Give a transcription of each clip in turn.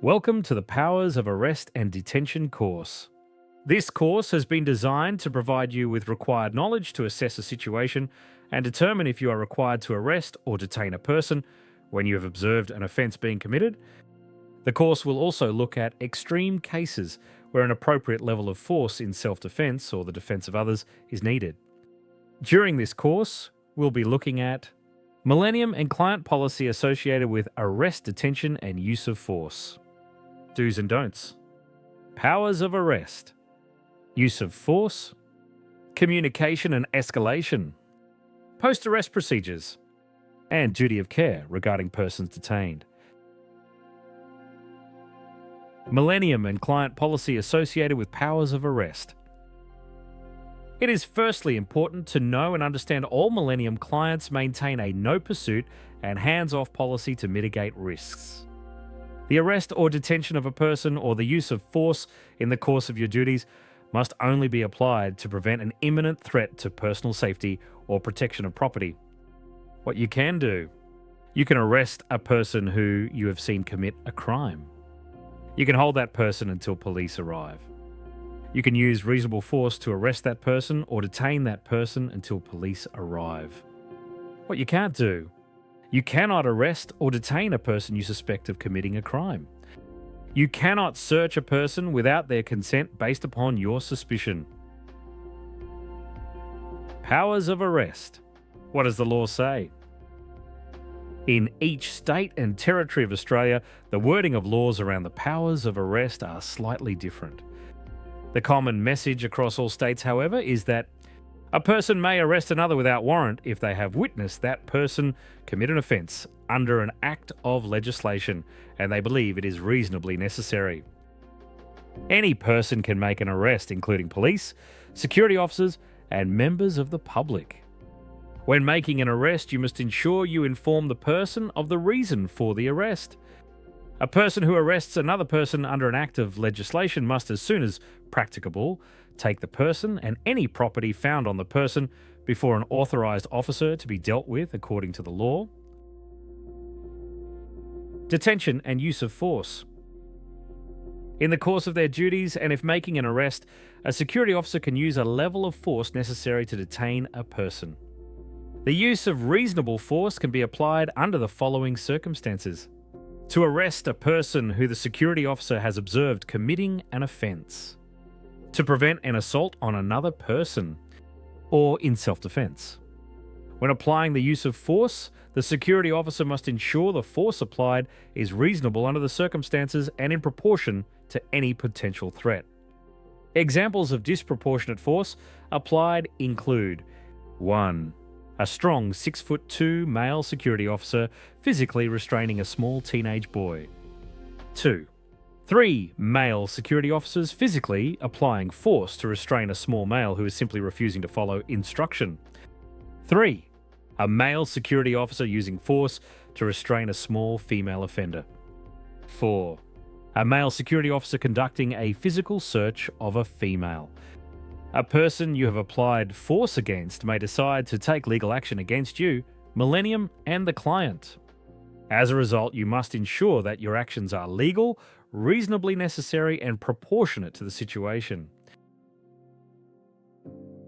Welcome to the Powers of Arrest and Detention course. This course has been designed to provide you with required knowledge to assess a situation and determine if you are required to arrest or detain a person when you have observed an offence being committed. The course will also look at extreme cases where an appropriate level of force in self-defence or the defence of others is needed. During this course, we'll be looking at Millennium and client policy associated with arrest, detention and use of force. Do's and don'ts. Powers of arrest. Use of force. Communication and escalation. Post-arrest procedures. And duty of care regarding persons detained. Millennium and client policy associated with powers of arrest. It is firstly important to know and understand all Millennium clients maintain a no pursuit and hands-off policy to mitigate risks. The arrest or detention of a person or the use of force in the course of your duties must only be applied to prevent an imminent threat to personal safety or protection of property. What you can do: you can arrest a person who you have seen commit a crime. You can hold that person until police arrive. You can use reasonable force to arrest that person or detain that person until police arrive. What you can't do: you cannot arrest or detain a person you suspect of committing a crime. You cannot search a person without their consent based upon your suspicion. Powers of arrest. What does the law say? In each state and territory of Australia, the wording of laws around the powers of arrest are slightly different. The common message across all states, however, is that a person may arrest another without warrant if they have witnessed that person commit an offence under an act of legislation and they believe it is reasonably necessary. Any person can make an arrest, including police, security officers, and members of the public. When making an arrest, you must ensure you inform the person of the reason for the arrest. A person who arrests another person under an act of legislation must, as soon as practicable, take the person and any property found on the person before an authorised officer to be dealt with according to the law. Detention and use of force. In the course of their duties, and if making an arrest, a security officer can use a level of force necessary to detain a person. The use of reasonable force can be applied under the following circumstances: to arrest a person who the security officer has observed committing an offence, to prevent an assault on another person, or in self-defence. When applying the use of force, the security officer must ensure the force applied is reasonable under the circumstances and in proportion to any potential threat. Examples of disproportionate force applied include: 1. A strong 6'2" male security officer physically restraining a small teenage boy. 2. 3 male security officers physically applying force to restrain a small male who is simply refusing to follow instruction. 3. A male security officer using force to restrain a small female offender. 4. A male security officer conducting a physical search of a female. A person you have applied force against may decide to take legal action against you, Millennium, and the client. As a result, you must ensure that your actions are legal, reasonably necessary, and proportionate to the situation.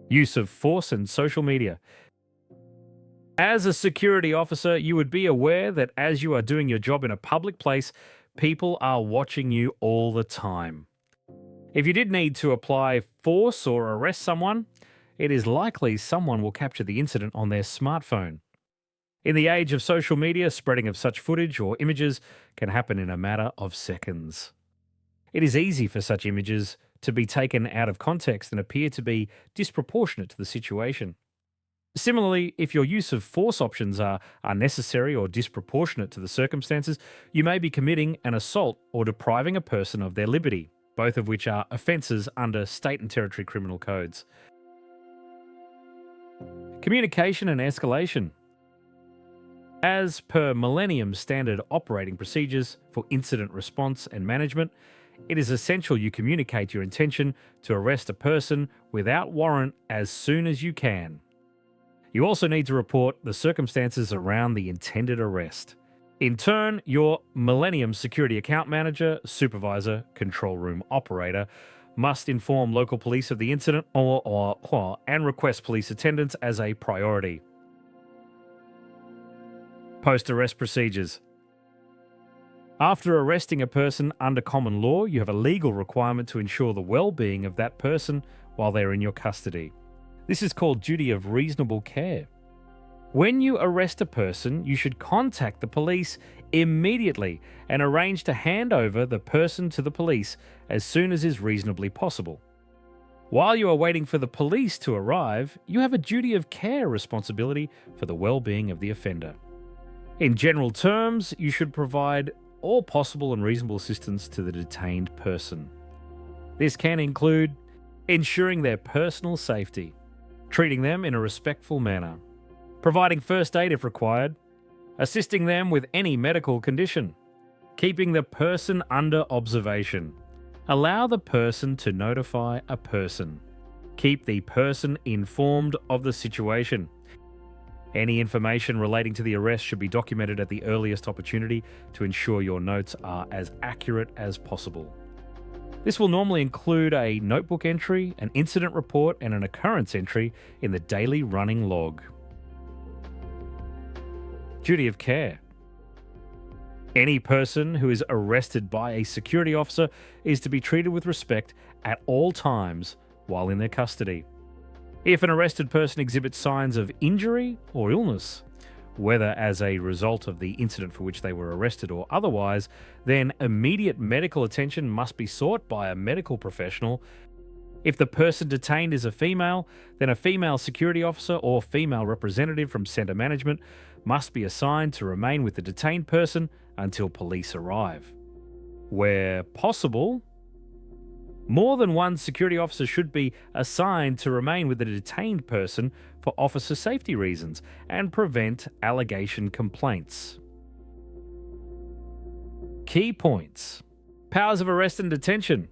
Use of force and social media. As a security officer, you would be aware that as you are doing your job in a public place, people are watching you all the time. If you did need to apply force or arrest someone, it is likely someone will capture the incident on their smartphone. In the age of social media, spreading of such footage or images can happen in a matter of seconds. It is easy for such images to be taken out of context and appear to be disproportionate to the situation. Similarly, if your use of force options are unnecessary or disproportionate to the circumstances, you may be committing an assault or depriving a person of their liberty, both of which are offences under state and territory criminal codes. Communication and escalation. As per Millennium standard operating procedures for incident response and management, it is essential you communicate your intention to arrest a person without warrant as soon as you can. You also need to report the circumstances around the intended arrest. In turn, your Millennium Security Account Manager, Supervisor, Control Room Operator must inform local police of the incident and request police attendance as a priority. Post-arrest procedures. After arresting a person under common law, you have a legal requirement to ensure the well-being of that person while they're in your custody. This is called duty of reasonable care. When you arrest a person, you should contact the police immediately and arrange to hand over the person to the police as soon as is reasonably possible. While you are waiting for the police to arrive, you have a duty of care responsibility for the well-being of the offender. In general terms, you should provide all possible and reasonable assistance to the detained person. This can include ensuring their personal safety, treating them in a respectful manner, providing first aid if required, assisting them with any medical condition, keeping the person under observation, allow the person to notify a person, keep the person informed of the situation. Any information relating to the arrest should be documented at the earliest opportunity to ensure your notes are as accurate as possible. This will normally include a notebook entry, an incident report, and an occurrence entry in the daily running log. Duty of care. Any person who is arrested by a security officer is to be treated with respect at all times while in their custody. If an arrested person exhibits signs of injury or illness, whether as a result of the incident for which they were arrested or otherwise, then immediate medical attention must be sought by a medical professional. If the person detained is a female, then a female security officer or female representative from centre management must be assigned to remain with the detained person until police arrive. Where possible, more than one security officer should be assigned to remain with the detained person for officer safety reasons and prevent allegation complaints. Key points. Powers of arrest and detention.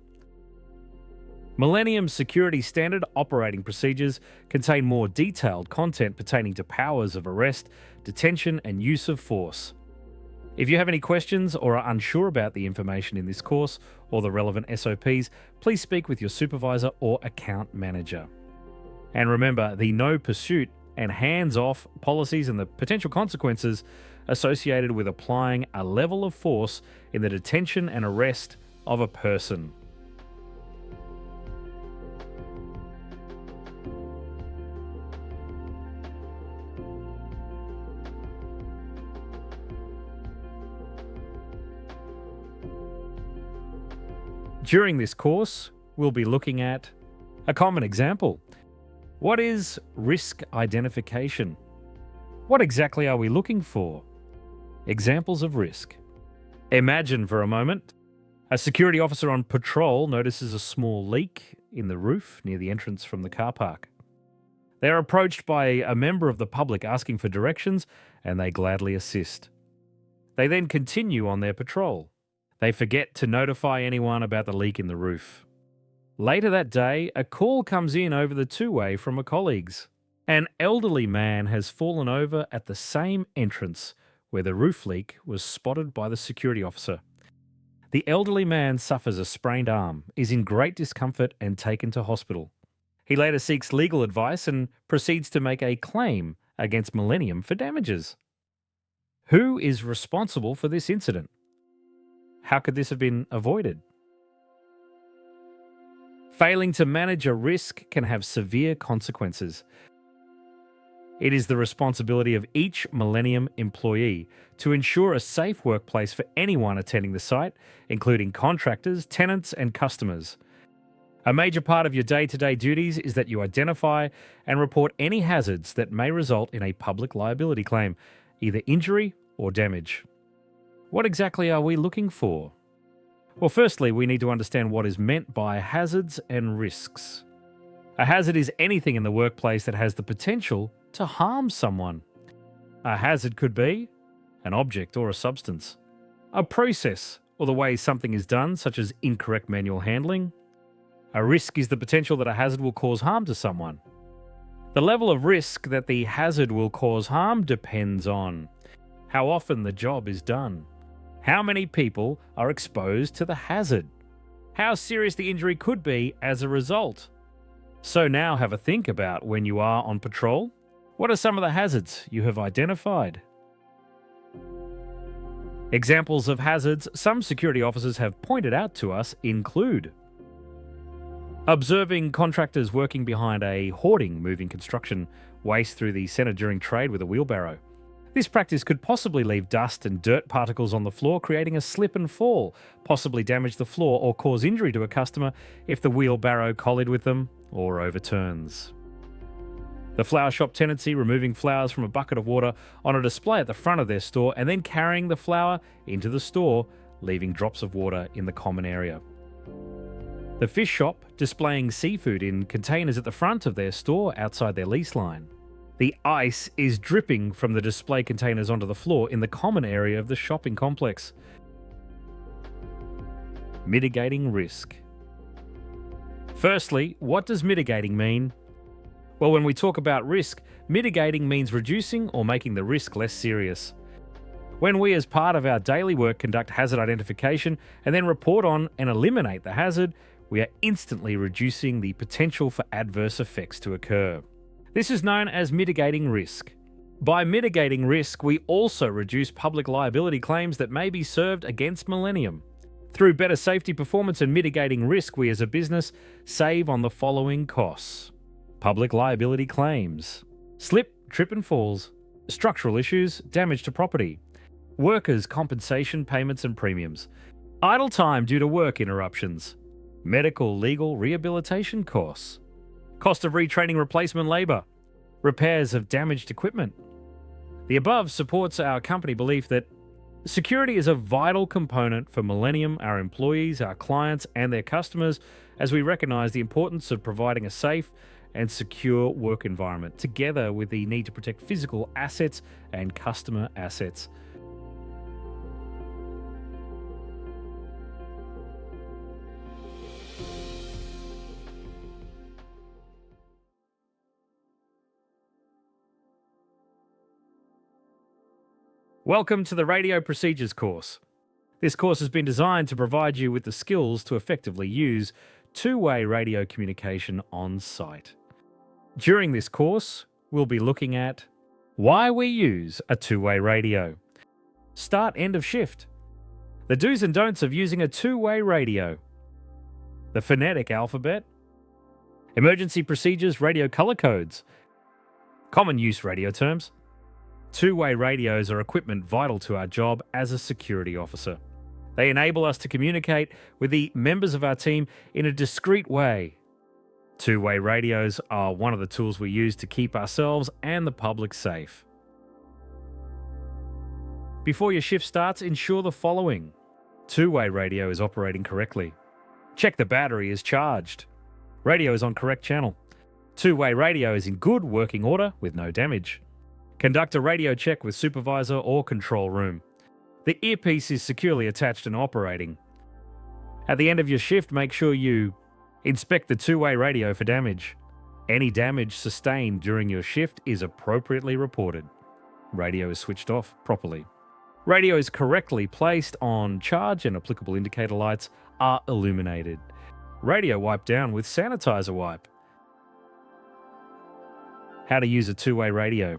Millennium Security Standard Operating Procedures contain more detailed content pertaining to powers of arrest, detention, and use of force. If you have any questions or are unsure about the information in this course or the relevant SOPs, please speak with your supervisor or account manager. And remember, the no pursuit and hands-off policies and the potential consequences associated with applying a level of force in the detention and arrest of a person. During this course, we'll be looking at a common example. What is risk identification? What exactly are we looking for? Examples of risk. Imagine for a moment, a security officer on patrol notices a small leak in the roof near the entrance from the car park. They are approached by a member of the public asking for directions, and they gladly assist. They then continue on their patrol. They forget to notify anyone about the leak in the roof. Later that day, a call comes in over the two-way from a colleague's. An elderly man has fallen over at the same entrance where the roof leak was spotted by the security officer. The elderly man suffers a sprained arm, is in great discomfort and taken to hospital. He later seeks legal advice and proceeds to make a claim against Millennium for damages. Who is responsible for this incident? How could this have been avoided? Failing to manage a risk can have severe consequences. It is the responsibility of each Millennium employee to ensure a safe workplace for anyone attending the site, including contractors, tenants, and customers. A major part of your day-to-day duties is that you identify and report any hazards that may result in a public liability claim, either injury or damage. What exactly are we looking for? Well, firstly, we need to understand what is meant by hazards and risks. A hazard is anything in the workplace that has the potential to harm someone. A hazard could be an object or a substance, a process or the way something is done, such as incorrect manual handling. A risk is the potential that a hazard will cause harm to someone. The level of risk that the hazard will cause harm depends on how often the job is done, how many people are exposed to the hazard, how serious the injury could be as a result. So now have a think about when you are on patrol. What are some of the hazards you have identified? Examples of hazards some security officers have pointed out to us include observing contractors working behind a hoarding, moving construction waste through the centre during trade with a wheelbarrow. This practice could possibly leave dust and dirt particles on the floor, creating a slip and fall, possibly damage the floor or cause injury to a customer if the wheelbarrow collided with them or overturns. The flower shop tendency, removing flowers from a bucket of water on a display at the front of their store and then carrying the flower into the store, leaving drops of water in the common area. The fish shop, displaying seafood in containers at the front of their store outside their lease line. The ice is dripping from the display containers onto the floor in the common area of the shopping complex. Mitigating risk. Firstly, what does mitigating mean? Well, when we talk about risk, mitigating means reducing or making the risk less serious. When we, as part of our daily work, conduct hazard identification and then report on and eliminate the hazard, we are instantly reducing the potential for adverse effects to occur. This is known as mitigating risk. By mitigating risk, we also reduce public liability claims that may be served against Millennium. Through better safety performance and mitigating risk, we as a business save on the following costs: public liability claims, slip, trip and falls, structural issues, damage to property, workers' compensation payments and premiums, idle time due to work interruptions, medical, legal, rehabilitation costs, cost of retraining replacement labour, repairs of damaged equipment. The above supports our company belief that security is a vital component for Millennium, our employees, our clients and their customers, as we recognise the importance of providing a safe and secure work environment, together with the need to protect physical assets and customer assets. Welcome to the Radio Procedures course. This course has been designed to provide you with the skills to effectively use two-way radio communication on site. During this course, we'll be looking at why we use a two-way radio, start end of shift, the do's and don'ts of using a two-way radio, the phonetic alphabet, emergency procedures, radio color codes, common use radio terms. Two-way radios are equipment vital to our job as a security officer. They enable us to communicate with the members of our team in a discreet way. Two-way radios are one of the tools we use to keep ourselves and the public safe. Before your shift starts, ensure the following. Two-way radio is operating correctly. Check the battery is charged. Radio is on correct channel. Two-way radio is in good working order with no damage. Conduct a radio check with supervisor or control room. The earpiece is securely attached and operating. At the end of your shift, make sure you inspect the two-way radio for damage. Any damage sustained during your shift is appropriately reported. Radio is switched off properly. Radio is correctly placed on charge and applicable indicator lights are illuminated. Radio wiped down with sanitizer wipe. How to use a two-way radio.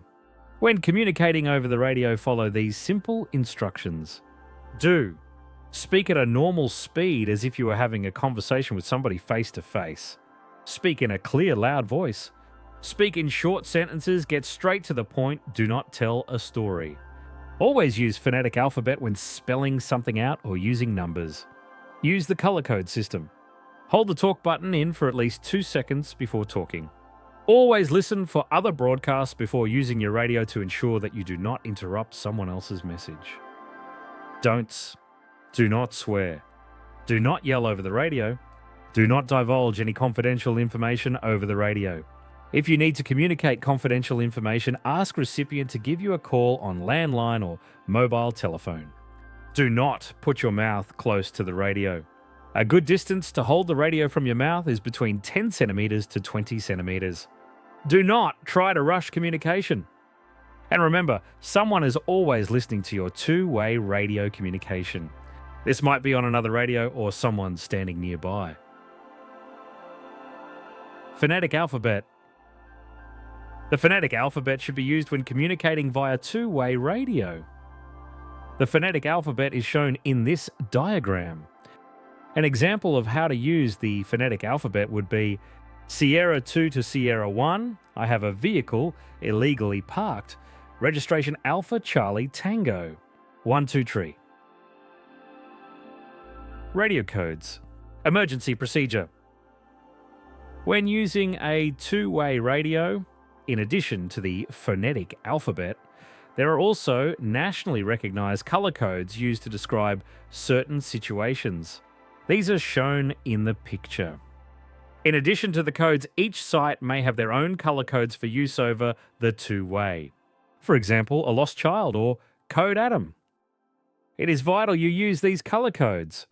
When communicating over the radio, follow these simple instructions. Do. Speak at a normal speed as if you were having a conversation with somebody face to face. Speak in a clear, loud voice. Speak in short sentences, get straight to the point, do not tell a story. Always use phonetic alphabet when spelling something out or using numbers. Use the color code system. Hold the talk button in for at least 2 seconds before talking. Always listen for other broadcasts before using your radio to ensure that you do not interrupt someone else's message. Don'ts. Do not swear. Do not yell over the radio. Do not divulge any confidential information over the radio. If you need to communicate confidential information, ask recipient to give you a call on landline or mobile telephone. Do not put your mouth close to the radio. A good distance to hold the radio from your mouth is between 10 centimeters to 20 centimeters. Do not try to rush communication. And remember, someone is always listening to your two-way radio communication. This might be on another radio or someone standing nearby. Phonetic alphabet. The phonetic alphabet should be used when communicating via two-way radio. The phonetic alphabet is shown in this diagram. An example of how to use the phonetic alphabet would be Sierra 2 to Sierra 1, I have a vehicle illegally parked. Registration Alpha Charlie Tango. 123. Radio codes. Emergency procedure. When using a two-way radio, in addition to the phonetic alphabet, there are also nationally recognized color codes used to describe certain situations. These are shown in the picture. In addition to the codes, each site may have their own color codes for use over the two-way. For example, a lost child or Code Adam. It is vital you use these color codes.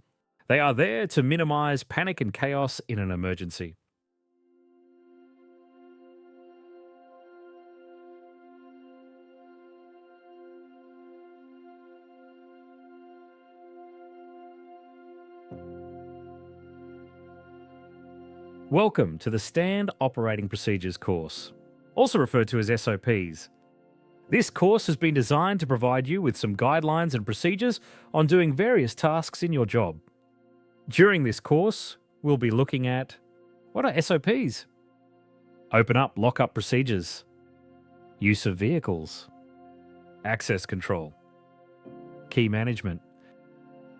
They are there to minimize panic and chaos in an emergency. Welcome to the Stand Operating Procedures course, also referred to as SOPs. This course has been designed to provide you with some guidelines and procedures on doing various tasks in your job. During this course, we'll be looking at what are SOPs? Open up, lock up procedures, use of vehicles, access control, key management,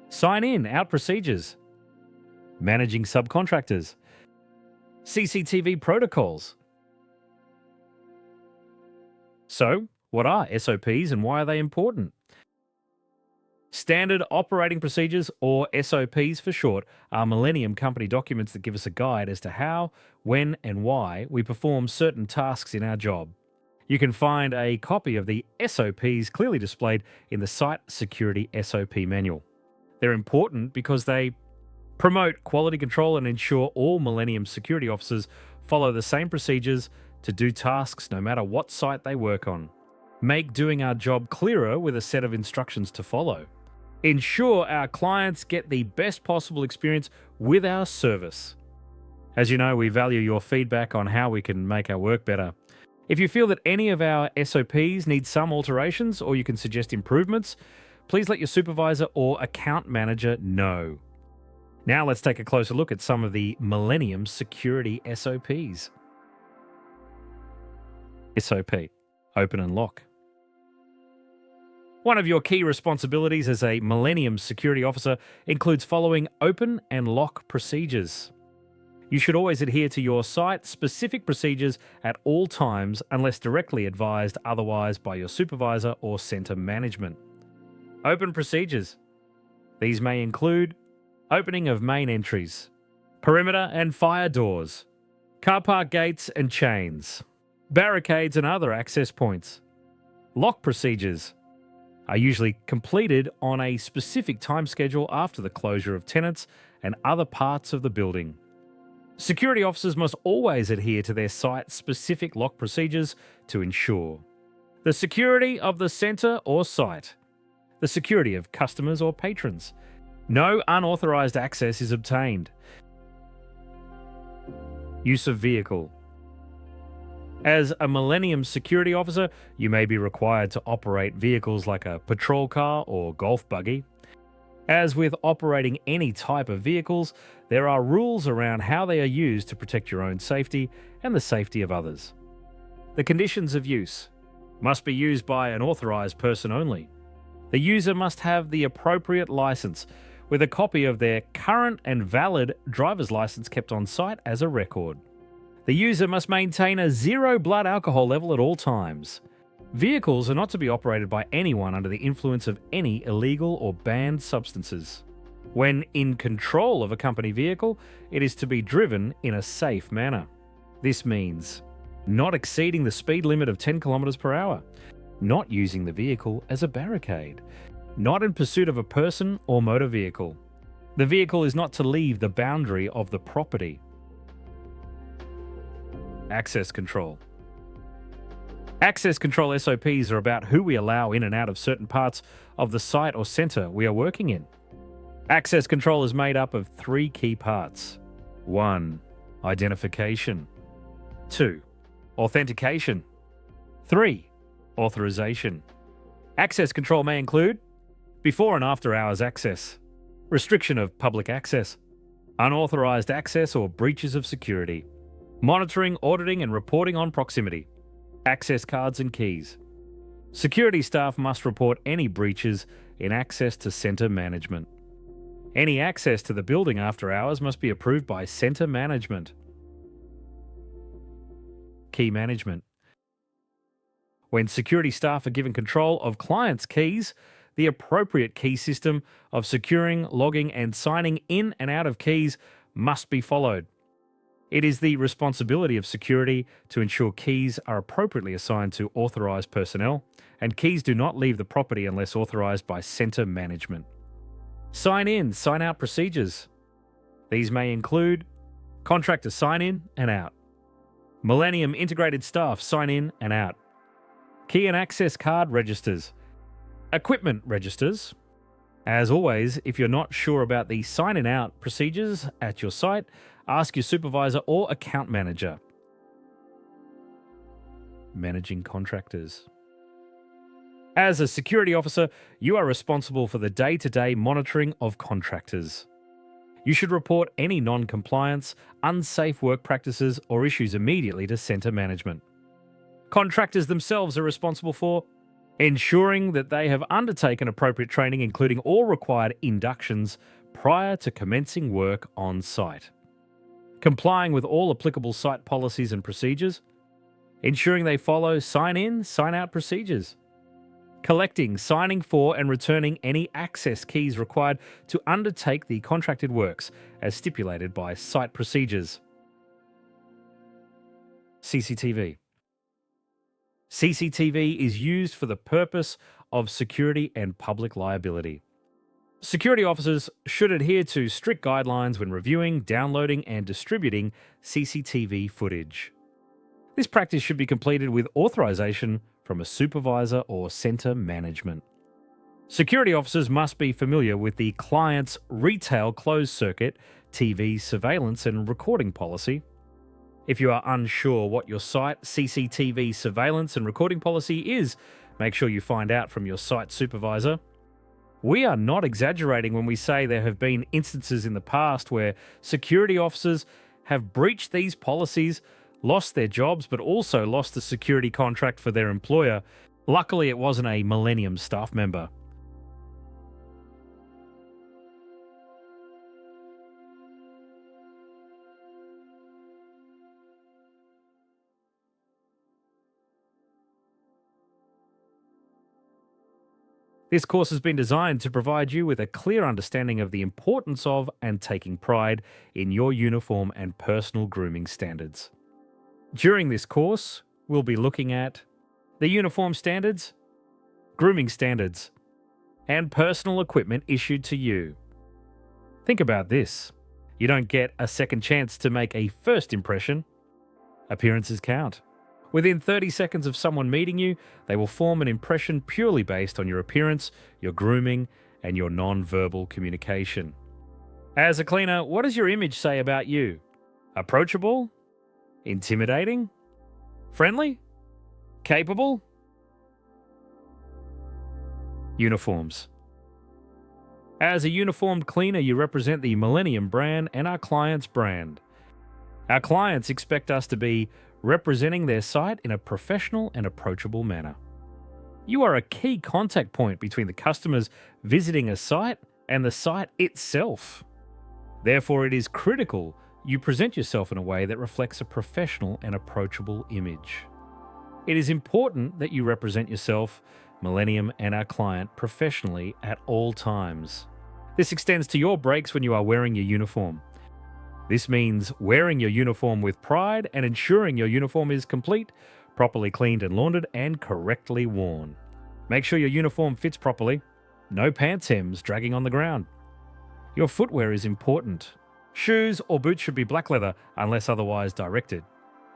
sign in, out procedures, managing subcontractors, CCTV protocols. So, what are SOPs and why are they important? Standard Operating Procedures, or SOPs for short, are Millennium Company documents that give us a guide as to how, when, and why we perform certain tasks in our job. You can find a copy of the SOPs clearly displayed in the Site Security SOP Manual. They're important because they promote quality control and ensure all Millennium security officers follow the same procedures to do tasks no matter what site they work on. Make doing our job clearer with a set of instructions to follow. Ensure our clients get the best possible experience with our service. As you know, we value your feedback on how we can make our work better. If you feel that any of our SOPs need some alterations or you can suggest improvements, please let your supervisor or account manager know. Now let's take a closer look at some of the Millennium security SOPs. SOP, open and lock. One of your key responsibilities as a Millennium security officer includes following open and lock procedures. You should always adhere to your site-specific procedures at all times unless directly advised otherwise by your supervisor or center management. Open procedures. These may include opening of main entries, perimeter and fire doors, car park gates and chains, barricades and other access points. Lock procedures are usually completed on a specific time schedule after the closure of tenants and other parts of the building. Security officers must always adhere to their site-specific lock procedures to ensure the security of the center or site, the security of customers or patrons. No unauthorized access is obtained. Use of vehicle. As a Millennium security officer, you may be required to operate vehicles like a patrol car or golf buggy. As with operating any type of vehicles, there are rules around how they are used to protect your own safety and the safety of others. The conditions of use must be used by an authorized person only. The user must have the appropriate license, with a copy of their current and valid driver's license kept on site as a record. The user must maintain a 0 blood alcohol level at all times. Vehicles are not to be operated by anyone under the influence of any illegal or banned substances. When in control of a company vehicle, it is to be driven in a safe manner. This means not exceeding the speed limit of 10 kilometers per hour, not using the vehicle as a barricade, not in pursuit of a person or motor vehicle. The vehicle is not to leave the boundary of the property. Access control. Access control SOPs are about who we allow in and out of certain parts of the site or center we are working in. Access control is made up of three key parts. 1. Identification. 2. Authentication. 3. Authorization. Access control may include before and after hours access, restriction of public access, unauthorized access or breaches of security, monitoring, auditing, and reporting on proximity, access cards and keys. Security staff must report any breaches in access to center management. Any access to the building after hours must be approved by center management. Key management. When security staff are given control of clients' keys, the appropriate key system of securing, logging, and signing in and out of keys must be followed. It is the responsibility of security to ensure keys are appropriately assigned to authorized personnel, and keys do not leave the property unless authorized by center management. Sign in, sign out procedures. These may include contractor sign in and out, Millennium integrated staff sign in and out, key and access card registers, equipment registers. As always, if you're not sure about the sign in out procedures at your site, ask your supervisor or account manager. Managing contractors. As a security officer, you are responsible for the day-to-day monitoring of contractors. You should report any non-compliance, unsafe work practices, or issues immediately to center management. Contractors themselves are responsible for ensuring that they have undertaken appropriate training, including all required inductions prior to commencing work on site, complying with all applicable site policies and procedures, ensuring they follow sign-in, sign-out procedures, collecting, signing for, and returning any access keys required to undertake the contracted works as stipulated by site procedures. CCTV. CCTV is used for the purpose of security and public liability. Security officers should adhere to strict guidelines when reviewing, downloading, and distributing CCTV footage. This practice should be completed with authorization from a supervisor or center management. Security officers must be familiar with the client's retail closed-circuit TV surveillance and recording policy. If you are unsure what your site CCTV surveillance and recording policy is, make sure you find out from your site supervisor. We are not exaggerating when we say there have been instances in the past where security officers have breached these policies, lost their jobs, but also lost the security contract for their employer. Luckily, it wasn't a Millennium staff member. This course has been designed to provide you with a clear understanding of the importance of and taking pride in your uniform and personal grooming standards. During this course, we'll be looking at the uniform standards, grooming standards, and personal equipment issued to you. Think about this. You don't get a second chance to make a first impression. Appearances count. Within 30 seconds of someone meeting you, they will form an impression purely based on your appearance, your grooming, and your non-verbal communication. As a cleaner, what does your image say about you? Approachable? Intimidating? Friendly? Capable? Uniforms. As a uniformed cleaner, you represent the Millennium brand and our client's brand. Our clients expect us to be representing their site in a professional and approachable manner. You are a key contact point between the customers visiting a site and the site itself. Therefore, it is critical you present yourself in a way that reflects a professional and approachable image. It is important that you represent yourself, Millennium, and our client professionally at all times. This extends to your breaks when you are wearing your uniform. This means wearing your uniform with pride and ensuring your uniform is complete, properly cleaned and laundered, and correctly worn. Make sure your uniform fits properly. No pants hems dragging on the ground. Your footwear is important. Shoes or boots should be black leather unless otherwise directed.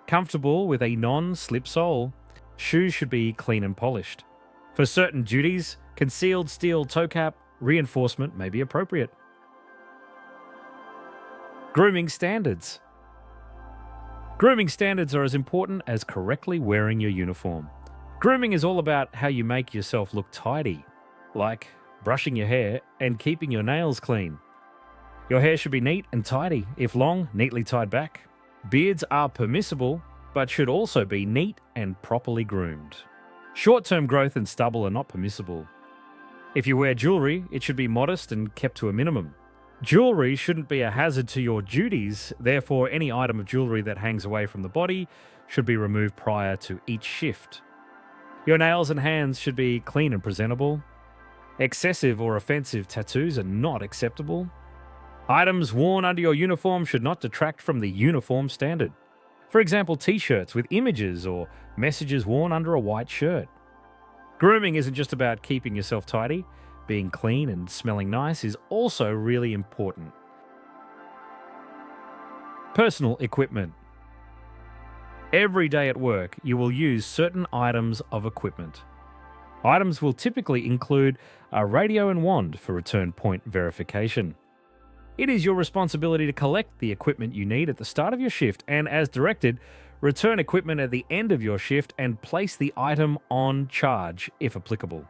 Comfortable with a non-slip sole. Shoes should be clean and polished. For certain duties, concealed steel toe cap reinforcement may be appropriate. Grooming standards. Grooming standards are as important as correctly wearing your uniform. Grooming is all about how you make yourself look tidy, like brushing your hair and keeping your nails clean. Your hair should be neat and tidy. If long, neatly tied back. Beards are permissible, but should also be neat and properly groomed. Short-term growth and stubble are not permissible. If you wear jewelry, it should be modest and kept to a minimum. Jewelry shouldn't be a hazard to your duties, therefore any item of jewelry that hangs away from the body should be removed prior to each shift. Your nails and hands should be clean and presentable. Excessive or offensive tattoos are not acceptable. Items worn under your uniform should not detract from the uniform standard. For example, t-shirts with images or messages worn under a white shirt. Grooming isn't just about keeping yourself tidy. Being clean and smelling nice is also really important. Personal equipment. Every day at work, you will use certain items of equipment. Items will typically include a radio and wand for return point verification. It is your responsibility to collect the equipment you need at the start of your shift and, as directed, return equipment at the end of your shift and place the item on charge if applicable.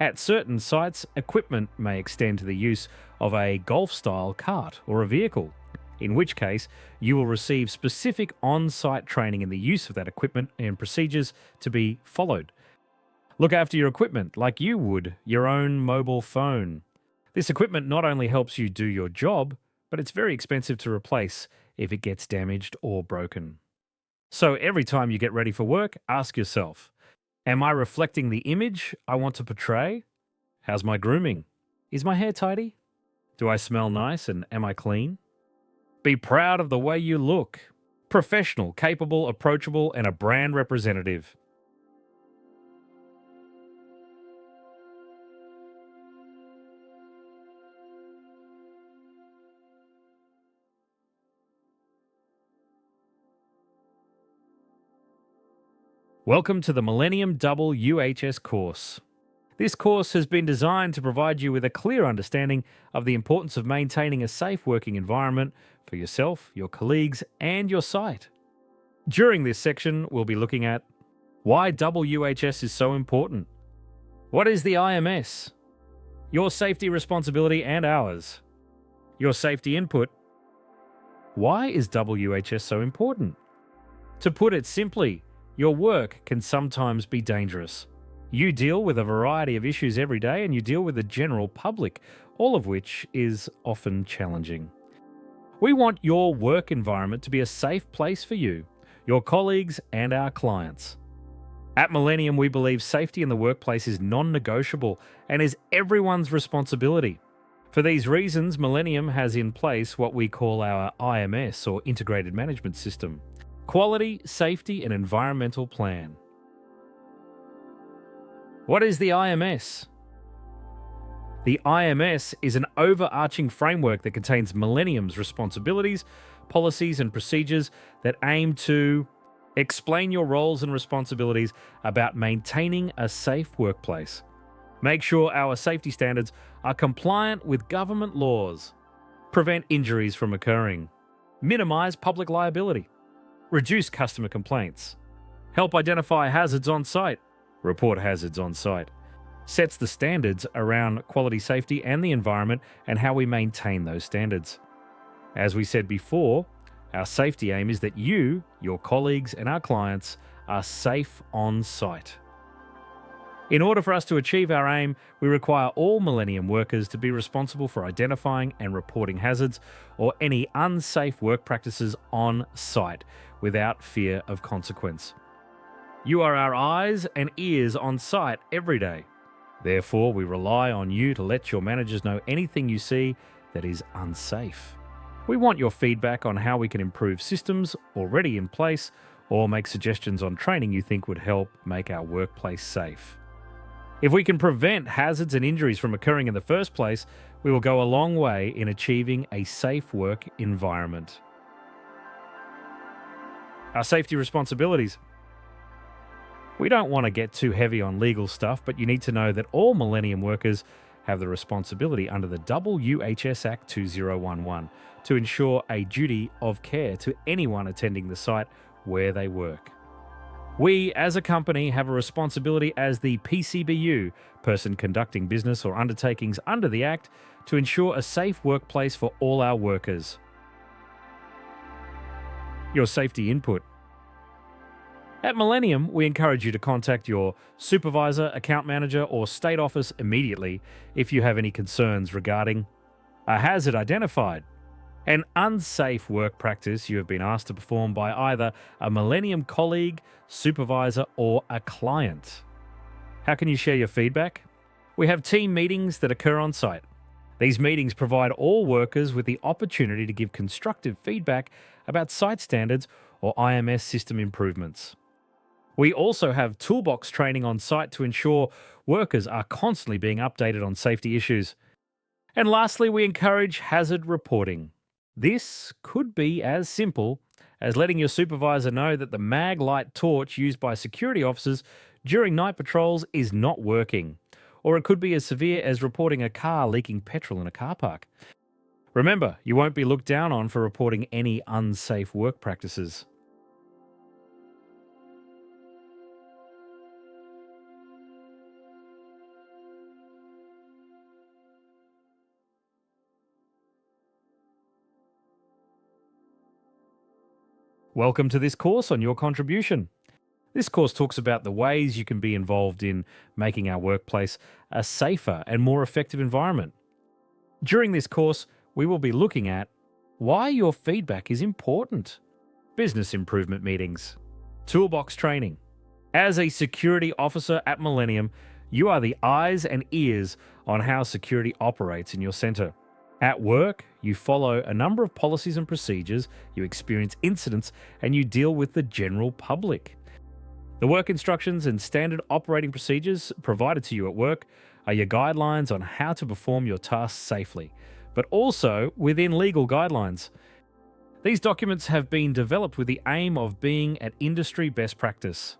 At certain sites, equipment may extend to the use of a golf-style cart or a vehicle, in which case you will receive specific on-site training in the use of that equipment and procedures to be followed. Look after your equipment like you would your own mobile phone. This equipment not only helps you do your job, but it's very expensive to replace if it gets damaged or broken. So every time you get ready for work, ask yourself, am I reflecting the image I want to portray? How's my grooming? Is my hair tidy? Do I smell nice and am I clean? Be proud of the way you look. Professional, capable, approachable, and a brand representative. Welcome to the Millennium Double UHS course. This course has been designed to provide you with a clear understanding of the importance of maintaining a safe working environment for yourself, your colleagues, and your site. During this section, we'll be looking at why double UHS is so important. What is the IMS? Your safety responsibility and ours. Your safety input. Why is double UHS so important? To put it simply, your work can sometimes be dangerous. You deal with a variety of issues every day and you deal with the general public, all of which is often challenging. We want your work environment to be a safe place for you, your colleagues, and our clients. At Millennium, we believe safety in the workplace is non-negotiable and is everyone's responsibility. For these reasons, Millennium has in place what we call our IMS, or Integrated Management System. Quality, Safety and Environmental Plan. What is the IMS? The IMS is an overarching framework that contains Millennium's responsibilities, policies and procedures that aim to explain your roles and responsibilities about maintaining a safe workplace. Make sure our safety standards are compliant with government laws. Prevent injuries from occurring. Minimize public liability. Reduce customer complaints. Help identify hazards on site. Report hazards on site. Sets the standards around quality safety and the environment and how we maintain those standards. As we said before, our safety aim is that you, your colleagues, and our clients are safe on site. In order for us to achieve our aim, we require all Millennium workers to be responsible for identifying and reporting hazards or any unsafe work practices on site without fear of consequence. You are our eyes and ears on site every day. Therefore, we rely on you to let your managers know anything you see that is unsafe. We want your feedback on how we can improve systems already in place or make suggestions on training you think would help make our workplace safe. If we can prevent hazards and injuries from occurring in the first place, we will go a long way in achieving a safe work environment. Our safety responsibilities. We don't want to get too heavy on legal stuff, but you need to know that all Millennium workers have the responsibility under the WHS Act 2011 to ensure a duty of care to anyone attending the site where they work. We, as a company, have a responsibility as the PCBU, person conducting business or undertakings under the Act, to ensure a safe workplace for all our workers. Your safety input. At Millennium, we encourage you to contact your supervisor, account manager, or state office immediately if you have any concerns regarding a hazard identified, an unsafe work practice you have been asked to perform by either a Millennium colleague, supervisor, or a client. How can you share your feedback? We have team meetings that occur on site. These meetings provide all workers with the opportunity to give constructive feedback about site standards or IMS system improvements. We also have toolbox training on site to ensure workers are constantly being updated on safety issues. And lastly, we encourage hazard reporting. This could be as simple as letting your supervisor know that the mag light torch used by security officers during night patrols is not working, or it could be as severe as reporting a car leaking petrol in a car park. Remember, you won't be looked down on for reporting any unsafe work practices. Welcome to this course on your contribution. This course talks about the ways you can be involved in making our workplace a safer and more effective environment. During this course, we will be looking at why your feedback is important, business improvement meetings, toolbox training. As a security officer at Millennium, you are the eyes and ears on how security operates in your center. At work, you follow a number of policies and procedures, you experience incidents, and you deal with the general public. The work instructions and standard operating procedures provided to you at work are your guidelines on how to perform your tasks safely, but also within legal guidelines. These documents have been developed with the aim of being at industry best practice.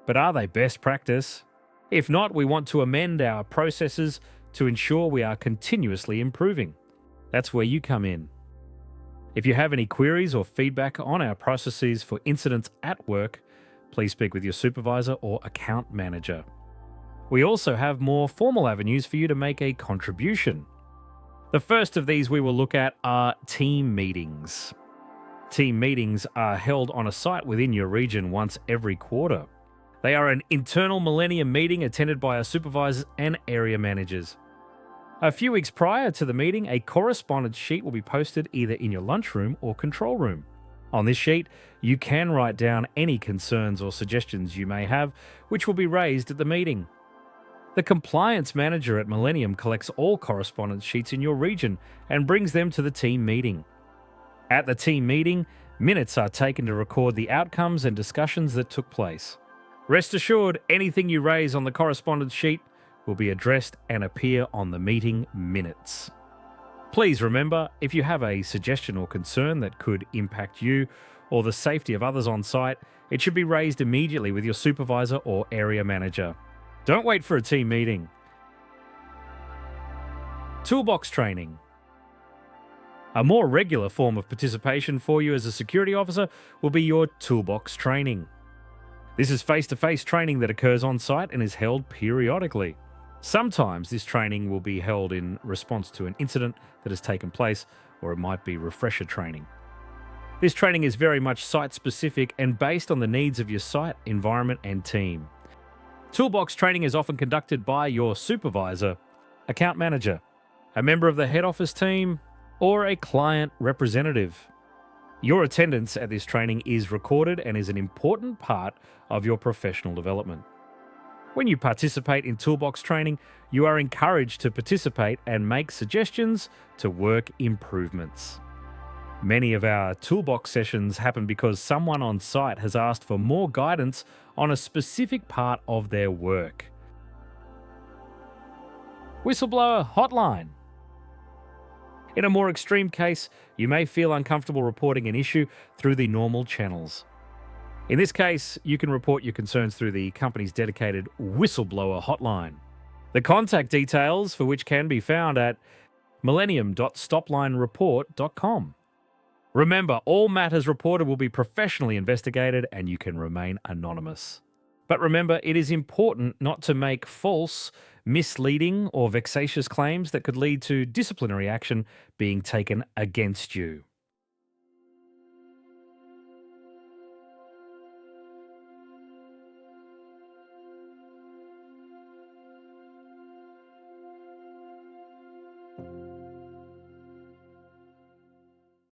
But are they best practice? If not, we want to amend our processes to ensure we are continuously improving. That's where you come in. If you have any queries or feedback on our processes for incidents at work, please speak with your supervisor or account manager. We also have more formal avenues for you to make a contribution. The first of these we will look at are team meetings. Team meetings are held on a site within your region once every quarter. They are an internal Millennium meeting attended by our supervisors and area managers. A few weeks prior to the meeting, a correspondence sheet will be posted either in your lunchroom or control room. On this sheet, you can write down any concerns or suggestions you may have, which will be raised at the meeting. The compliance manager at Millennium collects all correspondence sheets in your region and brings them to the team meeting. At the team meeting, minutes are taken to record the outcomes and discussions that took place. Rest assured, anything you raise on the correspondence sheet will be addressed and appear on the meeting minutes. Please remember, if you have a suggestion or concern that could impact you or the safety of others on site, it should be raised immediately with your supervisor or area manager. Don't wait for a team meeting. Toolbox training. A more regular form of participation for you as a security officer will be your toolbox training. This is face-to-face training that occurs on site and is held periodically. Sometimes this training will be held in response to an incident that has taken place, or it might be refresher training. This training is very much site-specific and based on the needs of your site, environment, and team. Toolbox training is often conducted by your supervisor, account manager, a member of the head office team, or a client representative. Your attendance at this training is recorded and is an important part of your professional development. When you participate in toolbox training, you are encouraged to participate and make suggestions to work improvements. Many of our toolbox sessions happen because someone on site has asked for more guidance on a specific part of their work. Whistleblower hotline. In a more extreme case, you may feel uncomfortable reporting an issue through the normal channels. In this case, you can report your concerns through the company's dedicated whistleblower hotline. The contact details for which can be found at millennium.stoplinereport.com. Remember, all matters reported will be professionally investigated and you can remain anonymous. But remember, it is important not to make false, misleading, or vexatious claims that could lead to disciplinary action being taken against you.